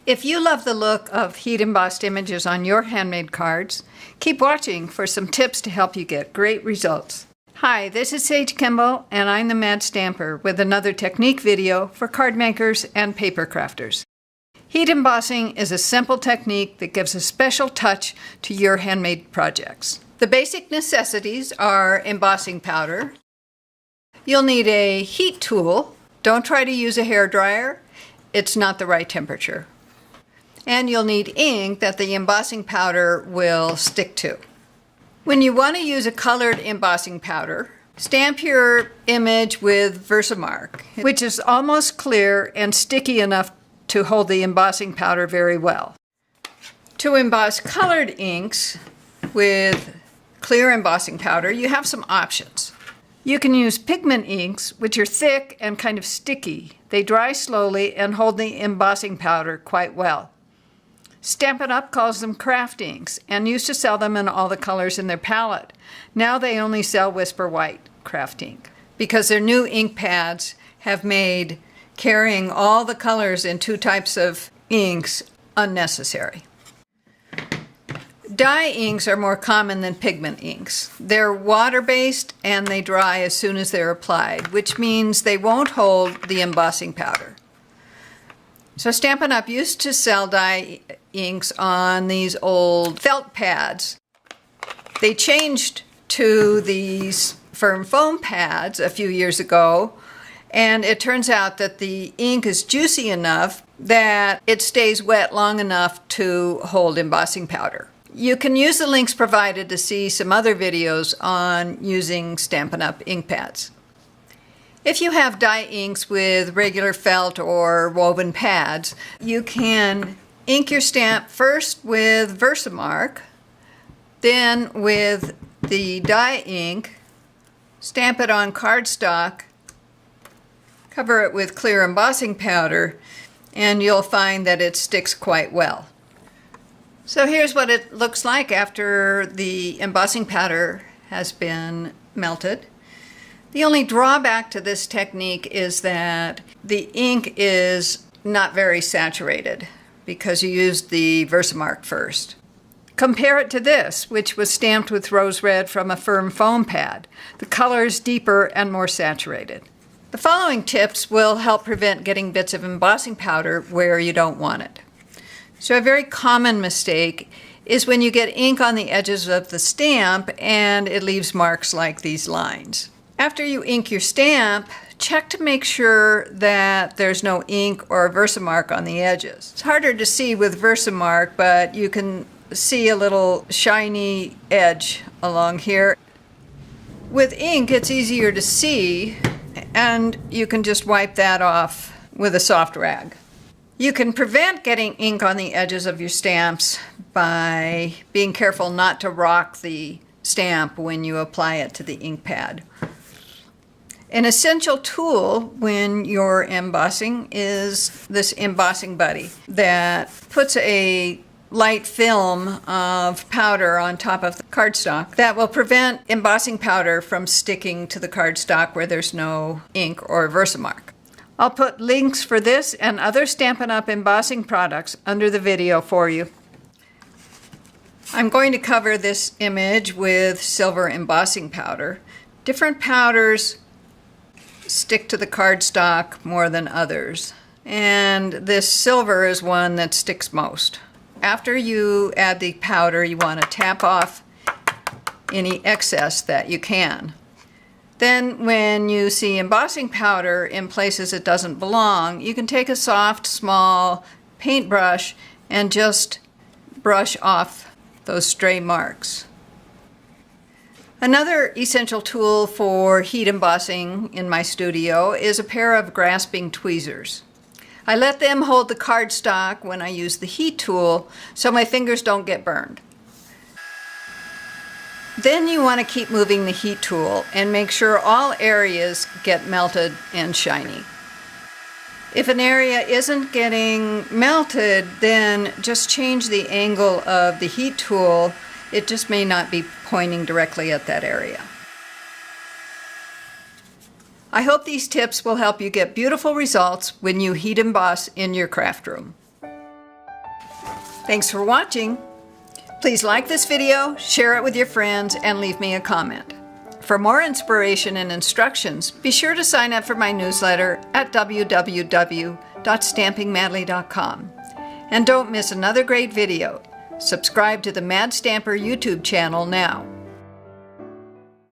If you love the look of heat embossed images on your handmade cards, keep watching for some tips to help you get great results. Hi, this is Sage Kimball, and I'm the Mad Stamper with another technique video for card makers and paper crafters. Heat embossing is a simple technique that gives a special touch to your handmade projects. The basic necessities are embossing powder. You'll need a heat tool. Don't try to use a hairdryer. It's not the right temperature. And you'll need ink that the embossing powder will stick to. When you want to use a colored embossing powder, stamp your image with Versamark, which is almost clear and sticky enough to hold the embossing powder very well. To emboss colored inks with clear embossing powder, you have some options. You can use pigment inks, which are thick and kind of sticky. They dry slowly and hold the embossing powder quite well. Stampin' Up! Calls them craft inks and used to sell them in all the colors in their palette. Now they only sell Whisper White craft ink because their new ink pads have made carrying all the colors in two types of inks unnecessary. Dye inks are more common than pigment inks. They're water-based and they dry as soon as they're applied, which means they won't hold the embossing powder. So Stampin' Up! Used to sell dye inks on these old felt pads. They changed to these firm foam pads a few years ago, and it turns out that the ink is juicy enough that it stays wet long enough to hold embossing powder. You can use the links provided to see some other videos on using Stampin' Up! Ink pads. If you have dye inks with regular felt or woven pads, you can ink your stamp first with Versamark, then with the dye ink, stamp it on cardstock, cover it with clear embossing powder, and you'll find that it sticks quite well. So here's what it looks like after the embossing powder has been melted. The only drawback to this technique is that the ink is not very saturated because you used the Versamark first. Compare it to this, which was stamped with rose red from a firm foam pad. The color is deeper and more saturated. The following tips will help prevent getting bits of embossing powder where you don't want it. So a very common mistake is when you get ink on the edges of the stamp and it leaves marks like these lines. After you ink your stamp, check to make sure that there's no ink or Versamark on the edges. It's harder to see with Versamark, but you can see a little shiny edge along here. With ink, it's easier to see, and you can just wipe that off with a soft rag. You can prevent getting ink on the edges of your stamps by being careful not to rock the stamp when you apply it to the ink pad. An essential tool when you're embossing is this embossing buddy that puts a light film of powder on top of the cardstock that will prevent embossing powder from sticking to the cardstock where there's no ink or Versamark. I'll put links for this and other Stampin' Up! Embossing products under the video for you. I'm going to cover this image with silver embossing powder. Different powders stick to the cardstock more than others, and this silver is one that sticks most. After you add the powder, you want to tap off any excess that you can. Then when you see embossing powder in places it doesn't belong, you can take a soft, small paintbrush and just brush off those stray marks. Another essential tool for heat embossing in my studio is a pair of grasping tweezers. I let them hold the cardstock when I use the heat tool so my fingers don't get burned. Then you want to keep moving the heat tool and make sure all areas get melted and shiny. If an area isn't getting melted, then just change the angle of the heat tool. It just may not be pointing directly at that area. I hope these tips will help you get beautiful results when you heat emboss in your craft room. Thanks for watching. Please like this video, share it with your friends, and leave me a comment. For more inspiration and instructions, be sure to sign up for my newsletter at www.stampingmadly.com. And don't miss another great video. Subscribe to the Mad Stamper YouTube channel now.